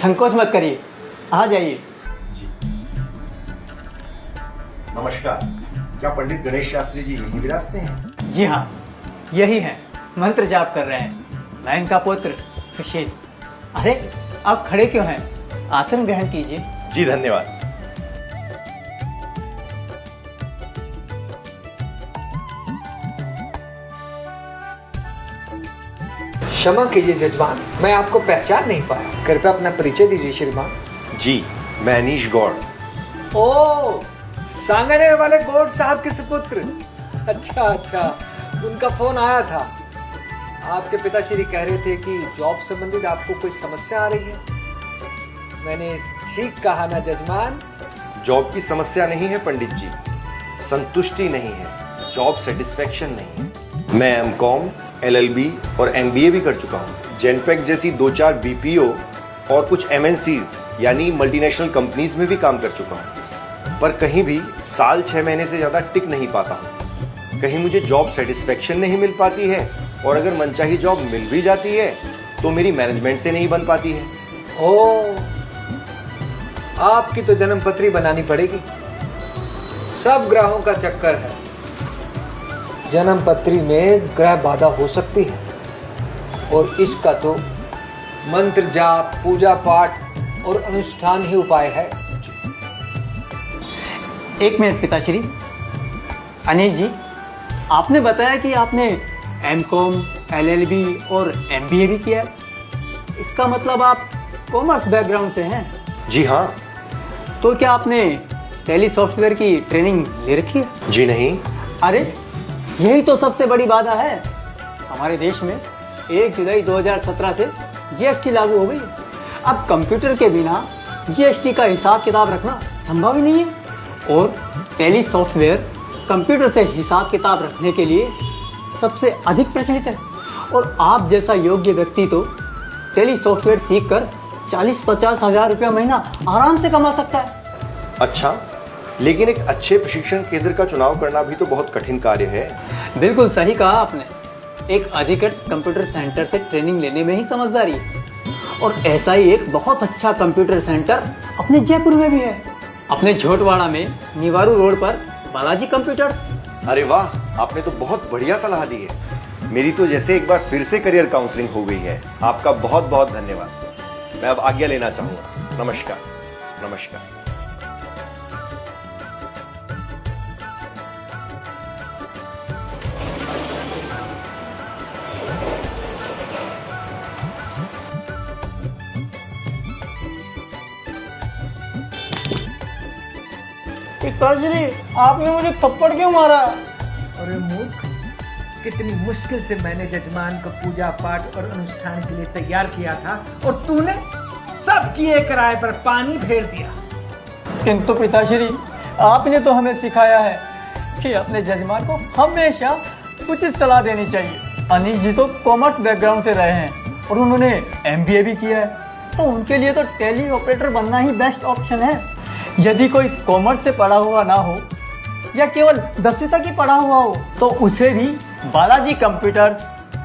संकोच मत करिए, आ जाइए। जी नमस्कार, क्या पंडित गणेश शास्त्री जी यहीं विराजते हैं? जी हाँ, यही है, मंत्र जाप कर रहे हैं। मैं इनका पुत्र सुशील। अरे आप खड़े क्यों हैं? आसन ग्रहण कीजिए। जी धन्यवाद। क्षमा कीजिए जजमान, मैं आपको पहचान नहीं पाया। कृपया अपना परिचय दीजिए श्रीमान। जी मैं अनीश गौड़। ओ, सांगनेर वाले गौड़ साहब के सुपुत्र। अच्छा, उनका फोन आया था। आपके पिताश्री कह रहे थे कि जॉब संबंधित आपको कोई समस्या आ रही है। मैंने ठीक कहा ना जजमान? जॉब की समस्या नहीं है पंडित जी, संतुष्टि नहीं है, जॉब सेटिस्फेक्शन नहीं है। मैं एमकॉम, एलएलबी और एमबीए भी कर चुका हूँ। जेनपेक जैसी 2-4 बीपीओ और कुछ एमएनसीज यानी मल्टीनेशनल कंपनीज में भी काम कर चुका हूँ, पर कहीं भी साल 6 महीने से ज़्यादा टिक नहीं पाता हूँ। कहीं मुझे जॉब सेटिस्फेक्शन नहीं मिल पाती है, और अगर मनचाही जॉब मिल भी जाती है तो मेरी मैनेजमेंट से नहीं बन पाती है। ओ, आपकी तो जन्मपत्री बनानी पड़ेगी। सब ग्रहों का चक्कर है। जन्मपत्री में ग्रह बाधा हो सकती है, और इसका तो मंत्र जाप, पूजा पाठ और अनुष्ठान ही उपाय है। एक मिनट पिताश्री। अनीश जी, आपने बताया कि आपने एमकॉम, एलएलबी और एमबीए भी किया है। इसका मतलब आप कॉमर्स बैकग्राउंड से हैं? जी हाँ। तो क्या आपने टेली सॉफ्टवेयर की ट्रेनिंग ले रखी है? जी नहीं। अरे यही तो सबसे बड़ी बाधा है। हमारे देश में 1 जुलाई 2017 से जीएसटी लागू हो गई है। अब कंप्यूटर के बिना जीएसटी का हिसाब किताब रखना संभव ही नहीं है, और टेली सॉफ्टवेयर कंप्यूटर से हिसाब किताब रखने के लिए सबसे अधिक प्रचलित है। और आप जैसा योग्य व्यक्ति तो टेली सॉफ्टवेयर सीखकर 40-50 हज़ार रुपया महीना आराम से कमा सकता है। अच्छा, लेकिन एक अच्छे प्रशिक्षण केंद्र का चुनाव करना भी तो बहुत कठिन कार्य है। बिल्कुल सही कहा आपने। एक अधिकृत कंप्यूटर सेंटर से ट्रेनिंग लेने में ही समझदारी है। और ऐसा ही एक बहुत अच्छा कंप्यूटर सेंटर अपने जयपुर में भी है, अपने झोटवाड़ा में निवारू रोड पर बालाजी कंप्यूटर्स। अरे वाह, आपने तो बहुत बढ़िया सलाह दी है। मेरी तो जैसे एक बार फिर से करियर काउंसलिंग हो गई है। आपका बहुत बहुत धन्यवाद। मैं अब आज्ञा लेना चाहूंगा। नमस्कार। नमस्कार। पिताश्री, आपने मुझे थप्पड़ क्यों मारा? अरे मूर्ख, कितनी मुश्किल से मैंने जजमान को पूजा पाठ और अनुष्ठान के लिए तैयार किया था, और तूने सब किए किराए पर पानी फेर दिया। किंतु पिताश्री, आपने तो हमें सिखाया है कि अपने जजमान को हमेशा उचित सलाह देनी चाहिए। अनीश जी तो कॉमर्स बैकग्राउंड से रहे हैं और उन्होंने एमबीए भी किया है, तो उनके लिए तो टेली ऑपरेटर बनना ही बेस्ट ऑप्शन है। यदि कोई कॉमर्स से पढ़ा हुआ ना हो या केवल 10वीं तक ही पढ़ा हुआ हो, तो उसे भी बालाजी कंप्यूटर्स,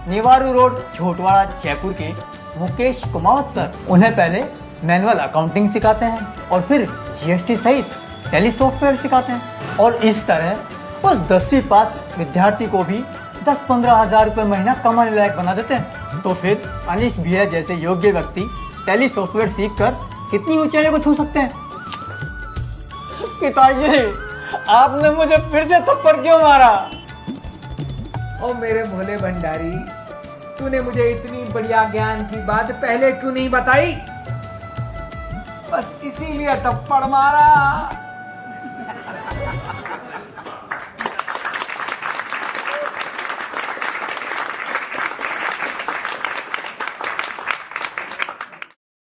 निवारू रोड, झोटवाड़ा, जयपुर के मुकेश कुमावत सर उन्हें पहले मैनुअल अकाउंटिंग सिखाते हैं और फिर जीएसटी सहित टेली सॉफ्टवेयर सिखाते हैं। और इस तरह उस 10वीं पास विद्यार्थी को भी 10-15 हज़ार रुपये महीना कमाने लायक बना देते हैं। तो फिर अनीश भैया जैसे योग्य व्यक्ति टेली सॉफ्टवेयर सीखकर कितनी ऊंचाइयों को छू सकते हैं। पिताजी, आपने मुझे फिर से थप्पड़ क्यों मारा? ओ मेरे भोले भंडारी, तूने मुझे इतनी बढ़िया ज्ञान की बात पहले क्यों नहीं बताई? बस इसीलिए थप्पड़ मारा।